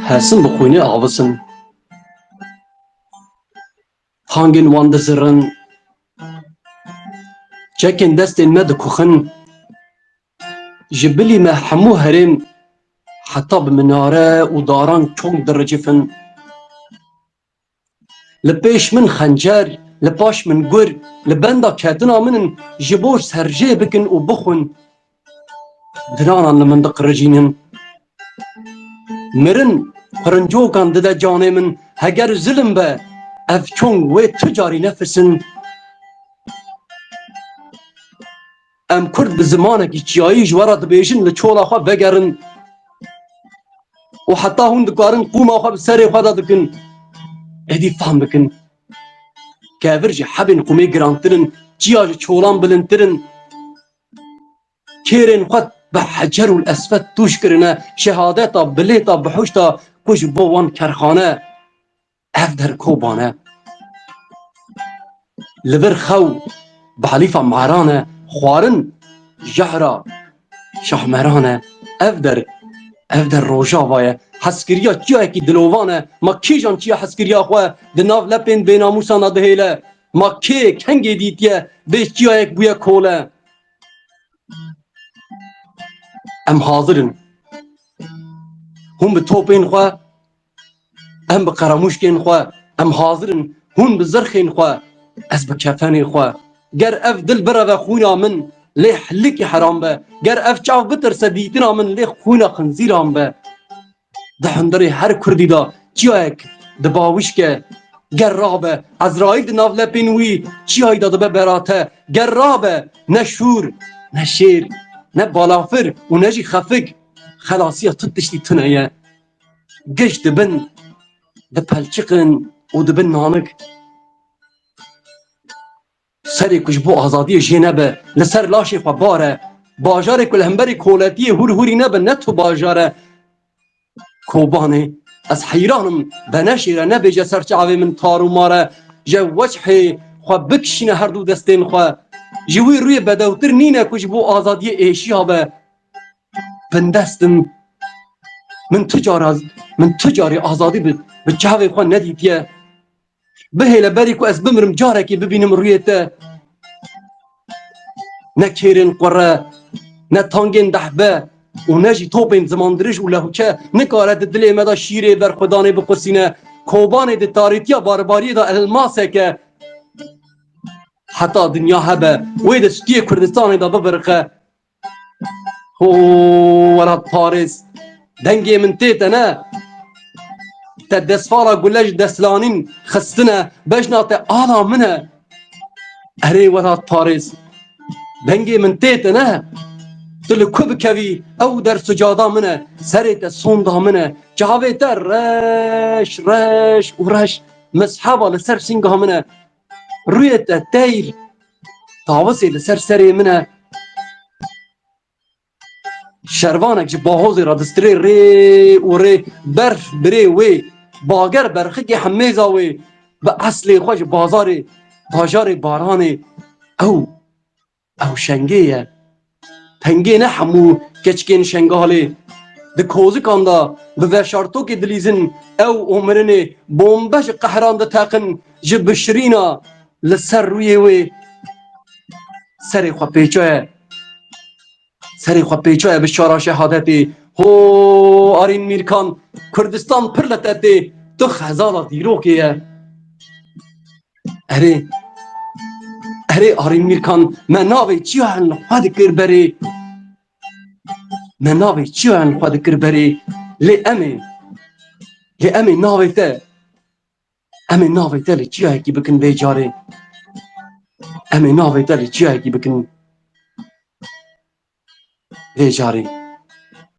هسن بخوینه آوسن هانگن وان دزرن چکن دستن مد کخن جبلی ما همو هرم حتی بمناره و داران چون درجفن لپیش من خنجر لپاش من گر لبندا کتنا منن جبوش سرجه بکن و بخون درانا لمندق رجینن مرن پرنجو کان دده جانه من هگر ظلم به اف چون و تجاری نفسن ام کرد به زمانه که چیایی جوارا دبیشن لچولا خواه بگرن و حتی هون دکارن قوم خواه بسر خواه دکن ادی فهم بکن که ورج حبین قومی گرانترن چیاج چولان بلندترن کیرن خود به حجر و الاسفت توش کرنه شهادتا بلیتا بحوشتا کش بوان کرخانه اف در کوبانه لبر خو بحلیفا معرانه خوارن جهرا شهمرانه اف در روژا وایه حسکریا چیه که دلوانه ما کی جان چیه حسکریا خواه دناو لپین بیناموسانا دهیله ما کی کنگی دیتیه بیش چیه یک بویه کوله ام حاضرن هم به توپین خواه ام به قراموشکین خواه ام حاضرن هم به زرخین خواه از به کفنی خواه گر اف دل بره و خونا من لی حلکی حرام به گر اف چاو بترسه دیتنا من لی خونا خنزیرام به ده هندری هر کردی دا چیایک ده باوش که گر رابه عزرائیل ده ناو لپین وی چیای داده به براته گر رابه نه شور نه شیر نه بالافر و نه جی خفک خلاصیه تدشتی تنیه گشت بن ده پلچقن و ده بن نانک سری کش بو آزادی جی نبه لسر لاشی خواه باره باجاره کل همبری کولتی هوری نبه نه تو باجاره کوبانه از حیرانم به نشیره نبیجه سرچاوی من تارو ماره جه وجحی خواه بکشینه هر دو دستین خواه جوی روی بدوتر نینه کش بو آزادی ایشی ها به بندستم من تجاری آزادی به جاوی خواه ندیدیه بهیله بری که از بمرم جاره که ببینم رویته نه کیرین قره نه تانگین دحبه و نجی توپین زماندرش و لحوچه نکارد دلی مدا شیره بر خدانه بقسینه کوبانه ده تاریتیا بارباری ده الماسه که حتی دنیا هبه ویده ستی کردستانه ده ببرخه هو ولاد پاریس دنگی من تیته نه تا دسفارا گلج دسلانین خستنه بجنات آلا منه اره ولاد پاریس دنگی من تیته نه دل کو بکوی او در سجادا منه سریت سوندا منه جاویت رش رش و رش مصحبا لسر سنگا منه رویت تیر تاوسی لسر سری منه شروانک جی باهوزی را دستری ری و ری برف بری وی باگر برخی همیزا وی به اصلی خوش بازار بارانی او شنگیه تنگی نه همو کچکین شنگالی ده کوزی کاندا به وشارتو که دلیزن او عمرنی بومبش قهران ده تاقن جب شرینا لسر روی وی سری خواه پیچوه به شارع شهادتی هو آرین میرکان کردستان پر لطتی تو خزالا دیرو که اره آرین میرکان من ناوی چیو هن خود کر بری من ناوی چیو هن خود کر بری لی امی ناوی ته لی چیو هکی بکن بیجاری امی ناوی ته لی چیو هکی بکن بیجاری